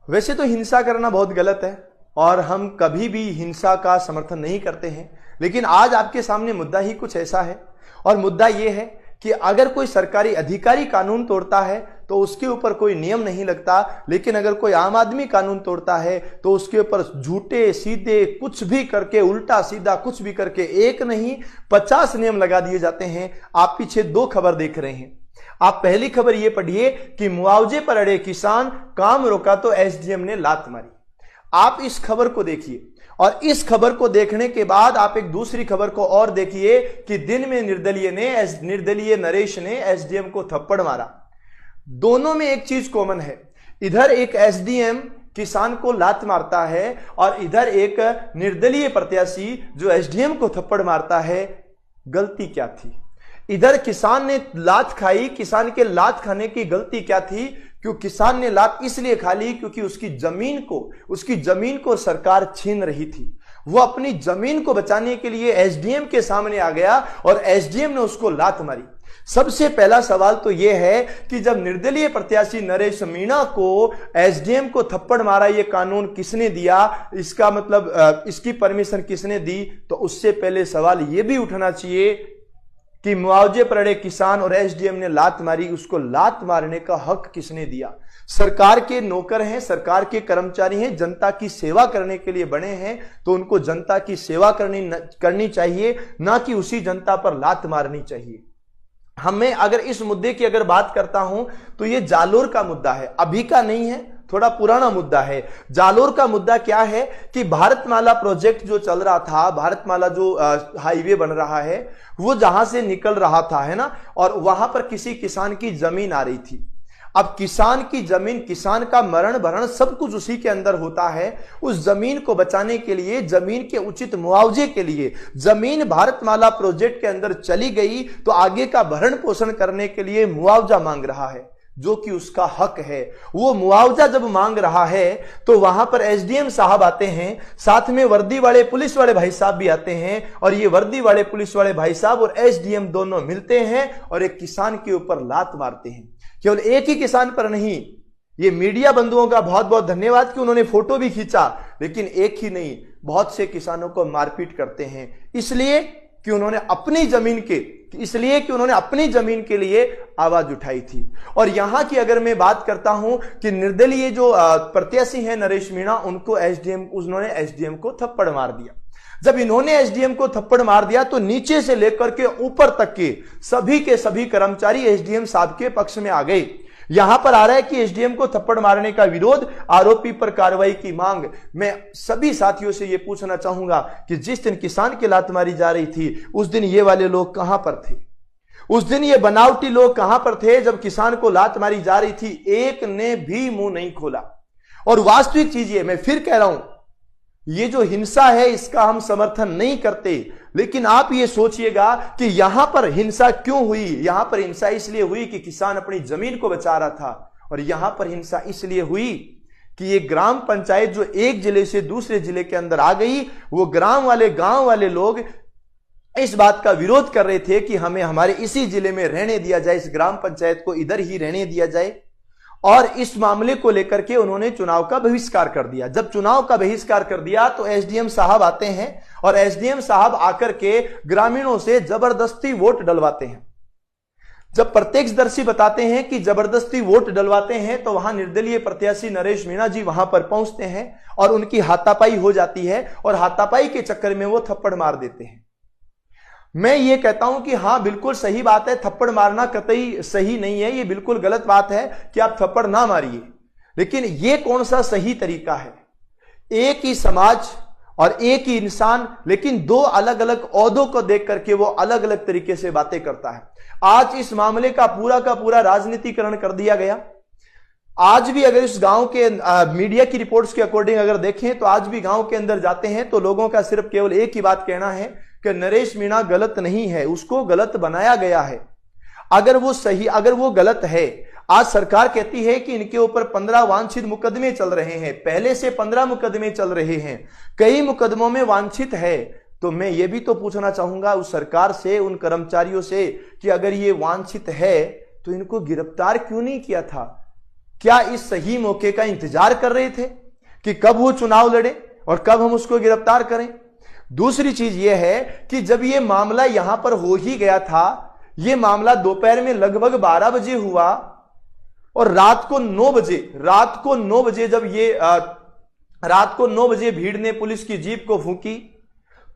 वैसे तो हिंसा करना बहुत गलत है और हम कभी भी हिंसा का समर्थन नहीं करते हैं, लेकिन आज आपके सामने मुद्दा ही कुछ ऐसा है। और मुद्दा यह है कि अगर कोई सरकारी अधिकारी कानून तोड़ता है तो उसके ऊपर कोई नियम नहीं लगता, लेकिन अगर कोई आम आदमी कानून तोड़ता है तो उसके ऊपर झूठे सीधे कुछ भी करके, उल्टा सीधा कुछ भी करके, एक नहीं 50 नियम लगा दिए जाते हैं। आप पीछे 2 खबर देख रहे हैं। आप पहली खबर यह पढ़िए कि मुआवजे पर अड़े किसान, काम रोका तो एसडीएम ने लात मारी। आप इस खबर को देखिए और इस खबर को देखने के बाद आप एक दूसरी खबर को और देखिए कि दिन में निर्दलीय नरेश ने एसडीएम को थप्पड़ मारा। दोनों में एक चीज कॉमन है, इधर एक एसडीएम किसान को लात मारता है और इधर एक निर्दलीय प्रत्याशी जो एसडीएम को थप्पड़ मारता है। गलती क्या थी? इधर किसान ने लात खाई, किसान के लात खाने की गलती क्या थी? क्यों किसान ने लात इसलिए खा ली क्योंकि उसकी जमीन को सरकार छीन रही थी। वो अपनी जमीन को बचाने के लिए एसडीएम के सामने आ गया और एसडीएम ने उसको लात मारी। सबसे पहला सवाल तो यह है कि जब निर्दलीय प्रत्याशी नरेश मीणा को एसडीएम को थप्पड़ मारा, यह कानून किसने दिया? इसका मतलब इसकी परमिशन किसने दी? तो उससे पहले सवाल यह भी उठना चाहिए कि मुआवजे पर अड़े किसान और एसडीएम ने लात मारी, उसको लात मारने का हक किसने दिया? सरकार के नौकर हैं, सरकार के कर्मचारी हैं, जनता की सेवा करने के लिए बने हैं, तो उनको जनता की सेवा करनी चाहिए, ना कि उसी जनता पर लात मारनी चाहिए। हमें अगर इस मुद्दे की अगर बात करता हूं तो यह जालोर का मुद्दा है, अभी का नहीं है, थोड़ा पुराना मुद्दा है। जालोर का मुद्दा क्या है कि भारतमाला प्रोजेक्ट जो चल रहा था, भारतमाला जो हाईवे बन रहा है, वो जहां से निकल रहा था, है ना, और वहां पर किसी किसान की जमीन आ रही थी। अब किसान की जमीन, किसान का मरण भरण सब कुछ उसी के अंदर होता है। उस जमीन को बचाने के लिए, जमीन के उचित मुआवजे के लिए, जमीन भारतमाला प्रोजेक्ट के अंदर चली गई तो आगे का भरण पोषण करने के लिए मुआवजा मांग रहा है, जो कि उसका हक है। वो मुआवजा जब मांग रहा है तो वहां पर एसडीएम साहब आते हैं, साथ में वर्दी वाले पुलिस वाले भाई साहब भी आते हैं, और ये वर्दी वाले पुलिस वाले भाई साहब और एसडीएम दोनों मिलते हैं और एक किसान के ऊपर लात मारते हैं। केवल एक ही किसान पर नहीं, ये मीडिया बंधुओं का बहुत बहुत धन्यवाद कि उन्होंने फोटो भी खींचा, लेकिन एक ही नहीं, बहुत से किसानों को मारपीट करते हैं इसलिए कि उन्होंने अपनी जमीन के लिए आवाज उठाई थी। और यहां की अगर मैं बात करता हूं कि निर्दलीय जो प्रत्याशी हैं नरेश मीणा, उन्होंने एसडीएम को थप्पड़ मार दिया। जब इन्होंने एसडीएम को थप्पड़ मार दिया तो नीचे से लेकर के ऊपर तक के सभी कर्मचारी एसडीएम साहब के पक्ष में आ गए। यहां पर आ रहा है कि एसडीएम को थप्पड़ मारने का विरोध, आरोपी पर कार्रवाई की मांग। मैं सभी साथियों से यह पूछना चाहूंगा कि जिस दिन किसान की लात मारी जा रही थी, उस दिन ये वाले लोग कहां पर थे? उस दिन ये बनावटी लोग कहां पर थे? जब किसान को लात मारी जा रही थी, एक ने भी मुंह नहीं खोला। और वास्तविक चीज ये, मैं फिर कह रहा हूं, ये जो हिंसा है इसका हम समर्थन नहीं करते, लेकिन आप ये सोचिएगा कि यहां पर हिंसा क्यों हुई? यहां पर हिंसा इसलिए हुई कि किसान अपनी जमीन को बचा रहा था, और यहां पर हिंसा इसलिए हुई कि ये ग्राम पंचायत जो एक जिले से दूसरे जिले के अंदर आ गई, वो गांव वाले लोग इस बात का विरोध कर रहे थे कि हमें हमारे इसी जिले में रहने दिया जाए, इस ग्राम पंचायत को इधर ही रहने दिया जाए। और इस मामले को लेकर के उन्होंने चुनाव का बहिष्कार कर दिया। जब चुनाव का बहिष्कार कर दिया तो एसडीएम साहब आते हैं और एसडीएम साहब आकर के ग्रामीणों से जबरदस्ती वोट डलवाते हैं। जब प्रत्यक्षदर्शी बताते हैं कि जबरदस्ती वोट डलवाते हैं, तो वहां निर्दलीय प्रत्याशी नरेश मीणा जी वहां पर पहुंचते हैं और उनकी हाथापाई हो जाती है, और हाथापाई के चक्कर में वो थप्पड़ मार देते हैं। मैं ये कहता हूं कि हां, बिल्कुल सही बात है, थप्पड़ मारना कतई सही नहीं है, ये बिल्कुल गलत बात है कि आप थप्पड़ ना मारिए, लेकिन ये कौन सा सही तरीका है? एक ही समाज और एक ही इंसान, लेकिन दो अलग अलग ओहदों को देख करके वो अलग अलग तरीके से बातें करता है। आज इस मामले का पूरा राजनीतिकरण कर दिया गया। आज भी अगर इस गांव के मीडिया की रिपोर्ट्स के अकॉर्डिंग अगर देखें तो आज भी गांव के अंदर जाते हैं तो लोगों का सिर्फ केवल एक ही बात कहना है कि नरेश मीणा गलत नहीं है, उसको गलत बनाया गया है। अगर वो गलत है, आज सरकार कहती है कि इनके ऊपर 15 वांछित मुकदमे चल रहे हैं, पहले से 15 मुकदमे चल रहे हैं, कई मुकदमों में वांछित है। तो मैं ये भी तो पूछना चाहूंगा उस सरकार से, उन कर्मचारियों से, कि अगर ये वांछित है तो इनको गिरफ्तार क्यों नहीं किया था? क्या इस सही मौके का इंतजार कर रहे थे कि कब वो चुनाव लड़े और कब हम उसको गिरफ्तार करें? दूसरी चीज यह है कि जब यह मामला यहां पर हो ही गया था, यह मामला दोपहर में लगभग 12 बजे हुआ और रात को 9 बजे जब रात को 9 बजे भीड़ ने पुलिस की जीप को फूंकी,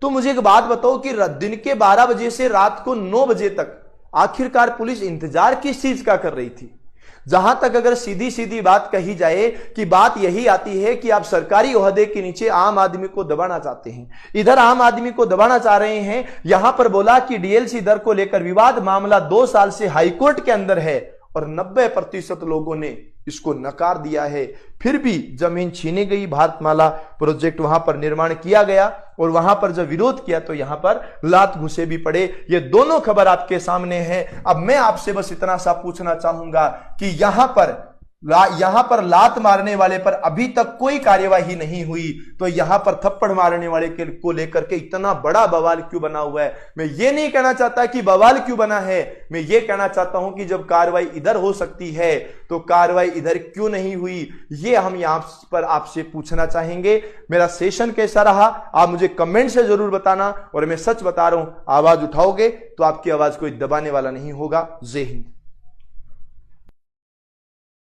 तो मुझे एक बात बताओ कि दिन के 12 बजे से रात को 9 बजे तक आखिरकार पुलिस इंतजार किस चीज का कर रही थी? जहां तक अगर सीधी सीधी बात कही जाए कि बात यही आती है कि आप सरकारी ओहदे के नीचे आम आदमी को दबाना चाहते हैं, इधर आम आदमी को दबाना चाह रहे हैं। यहां पर बोला कि डीएलसी दर को लेकर विवाद मामला 2 साल से हाईकोर्ट के अंदर है और 90% लोगों ने इसको नकार दिया है। फिर भी जमीन छीनी गई, भारतमाला प्रोजेक्ट वहां पर निर्माण किया गया और वहां पर जब विरोध किया तो यहां पर लात घुसे भी पड़े। ये दोनों खबर आपके सामने है। अब मैं आपसे बस इतना सा पूछना चाहूंगा कि यहां पर लात मारने वाले पर अभी तक कोई कार्यवाही नहीं हुई, तो यहां पर थप्पड़ मारने वाले को लेकर के इतना बड़ा बवाल क्यों बना हुआ है? मैं ये नहीं कहना चाहता कि बवाल क्यों बना है, मैं ये कहना चाहता हूं कि जब कार्रवाई इधर हो सकती है तो कार्रवाई इधर क्यों नहीं हुई, ये हम यहां पर आपसे पूछना चाहेंगे। मेरा सेशन कैसा रहा आप मुझे कमेंट से जरूर बताना, और मैं सच बता रहा हूं, आवाज उठाओगे तो आपकी आवाज कोई दबाने वाला नहीं होगा। जय हिंद।